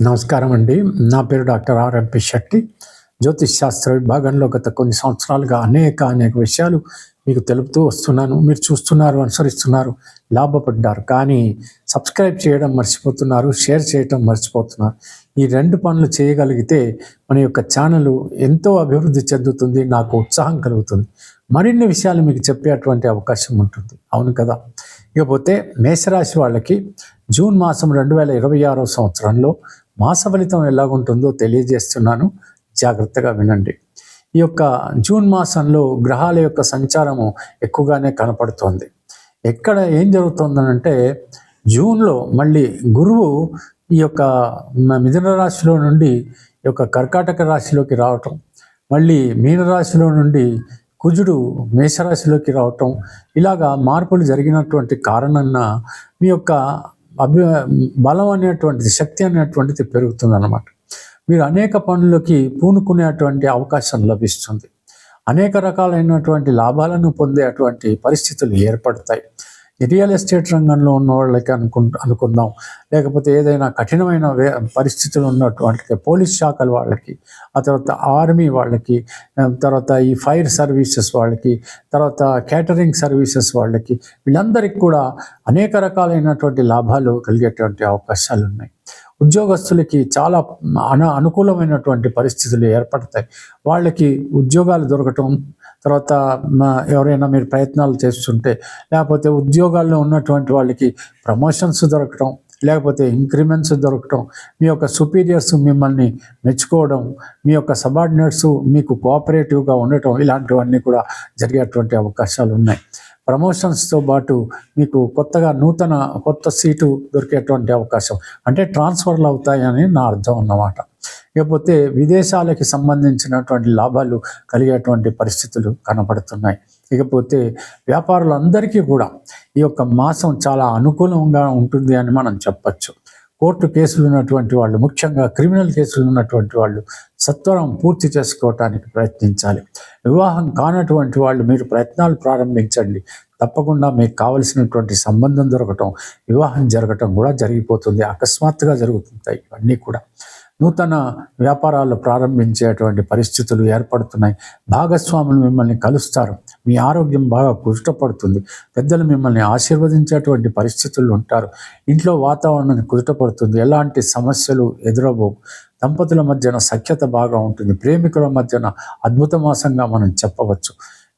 నమస్కారం అండి. నా పేరు డాక్టర్ ఆర్ఎంపి శెట్టి. జ్యోతిష్ శాస్త్ర విభాగంలో గత కొన్ని సంవత్సరాలుగా అనేక విషయాలు మీకు తెలుపుతూ వస్తున్నాను. మీరు చూస్తున్నారు, అనుసరిస్తున్నారు, లాభపడ్డారు. కానీ సబ్స్క్రైబ్ చేయడం మర్చిపోతున్నారు, షేర్ చేయడం మర్చిపోతున్నారు. ఈ 2 పనులు చేయగలిగితే మన యొక్క ఛానల్ ఎంతో అభివృద్ధి చెందుతుంది, నాకు ఉత్సాహం కలుగుతుంది. మరిన్ని విషయాలు మీకు చెప్పేటువంటి అవకాశం ఉంటుంది. అవును కదా? ఇకపోతే మేషరాశి వాళ్ళకి జూన్ మాసం 2026 సంవత్సరంలో మాస ఫలితం ఎలాగుంటుందో తెలియజేస్తున్నాను. జాగ్రత్తగా వినండి. ఈ యొక్క జూన్ మాసంలో గ్రహాల యొక్క సంచారము ఎక్కువగానే కనపడుతోంది. ఎక్కడ ఏం జరుగుతుందనంటే జూన్లో మళ్ళీ గురువు ఈ యొక్క మిథున రాశిలో నుండి ఈ యొక్క కర్కాటక రాశిలోకి రావటం, మళ్ళీ మీనరాశిలో నుండి కుజుడు మేషరాశిలోకి రావటం, ఇలాగా మార్పులు జరిగినటువంటి కారణంగా మీ యొక్క బలం అనేటువంటిది, శక్తి అనేటువంటిది పెరుగుతుందన్నమాట. మీరు అనేక పనులకి పూనుకునేటువంటి అవకాశం లభిస్తుంది. అనేక రకాలైనటువంటి లాభాలను పొందేటువంటి పరిస్థితులు ఏర్పడతాయి. రియల్ ఎస్టేట్ రంగంలో ఉన్న వాళ్ళకి అనుకుందాం, లేకపోతే ఏదైనా కఠినమైన పరిస్థితులు ఉన్నటువంటి పోలీస్ శాఖల వాళ్ళకి, ఆ తర్వాత ఆర్మీ వాళ్ళకి, తర్వాత ఈ ఫైర్ సర్వీసెస్ వాళ్ళకి, తర్వాత కేటరింగ్ సర్వీసెస్ వాళ్ళకి, వీళ్ళందరికీ కూడా అనేక రకాలైనటువంటి లాభాలు కలిగేటువంటి అవకాశాలు ఉన్నాయి. ఉద్యోగస్తులకి చాలా అనుకూలమైనటువంటి పరిస్థితులు ఏర్పడతాయి. వాళ్ళకి ఉద్యోగాలు దొరకటం, తర్వాత ఎవరైనా మీరు ప్రయత్నాలు చేస్తుంటే, లేకపోతే ఉద్యోగాల్లో ఉన్నటువంటి వాళ్ళకి ప్రమోషన్స్ దొరకటం, లేకపోతే ఇంక్రిమెంట్స్ దొరకటం, మీ యొక్క సుపీరియర్స్ మిమ్మల్ని మెచ్చుకోవడం, మీ యొక్క సబార్డినేట్స్ మీకు కోఆపరేటివ్గా ఉండటం, ఇలాంటివన్నీ కూడా జరిగేటువంటి అవకాశాలు ఉన్నాయి. ప్రమోషన్స్తో పాటు మీకు కొత్త సీటు దొరికేటువంటి అవకాశం, అంటే ట్రాన్స్ఫర్లు అవుతాయని నా అర్థం అన్నమాట. ఇకపోతే విదేశాలకి సంబంధించినటువంటి లాభాలు కలిగేటువంటి పరిస్థితులు కనపడుతున్నాయి. ఇకపోతే వ్యాపారులందరికీ కూడా ఈ యొక్క మాసం చాలా అనుకూలంగా ఉంటుంది అని మనం చెప్పచ్చు. కోర్టు కేసులు ఉన్నటువంటి వాళ్ళు, ముఖ్యంగా క్రిమినల్ కేసులు ఉన్నటువంటి వాళ్ళు సత్వరం పూర్తి చేసుకోవటానికి ప్రయత్నించాలి. వివాహం కానటువంటి వాళ్ళు మీరు ప్రయత్నాలు ప్రారంభించండి. తప్పకుండా మీకు కావలసినటువంటి సంబంధం దొరకటం, వివాహం జరగటం కూడా జరిగిపోతుంది. అకస్మాత్తుగా జరుగుతుంటాయి ఇవన్నీ కూడా. నూతన వ్యాపారాలు ప్రారంభించేటువంటి పరిస్థితులు ఏర్పడుతున్నాయి. భాగస్వాములు మిమ్మల్ని కలుస్తారు. మీ ఆరోగ్యం బాగా కుదుటపడుతుంది. పెద్దలు మిమ్మల్ని ఆశీర్వదించేటువంటి పరిస్థితులు ఉంటారు. ఇంట్లో వాతావరణం కుదుటపడుతుంది. ఎలాంటి సమస్యలు ఎదురవవు. దంపతుల మధ్యన సఖ్యత బాగా ఉంటుంది. ప్రేమికుల మధ్యన అద్భుత మాసంగా మనం చెప్పవచ్చు.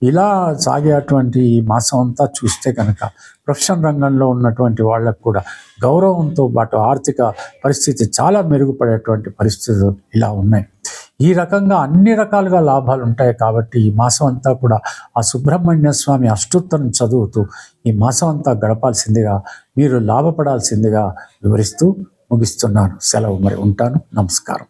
ఇలా సాగేటువంటి ఈ మాసం అంతా చూస్తే కనుక ప్రొఫెషన్ రంగంలో ఉన్నటువంటి వాళ్ళకు కూడా గౌరవంతో పాటు ఆర్థిక పరిస్థితి చాలా మెరుగుపడేటువంటి పరిస్థితులు ఇలా ఉన్నాయి. ఈ రకంగా అన్ని రకాలుగా లాభాలు ఉంటాయి. కాబట్టి ఈ మాసం అంతా కూడా ఆ సుబ్రహ్మణ్య స్వామి అష్టోత్తరం చదువుతూ ఈ మాసం అంతా గడపాల్సిందిగా, మీరు లాభపడాల్సిందిగా వివరిస్తూ ముగిస్తున్నాను. సెలవు. మరి ఉంటాను. నమస్కారం.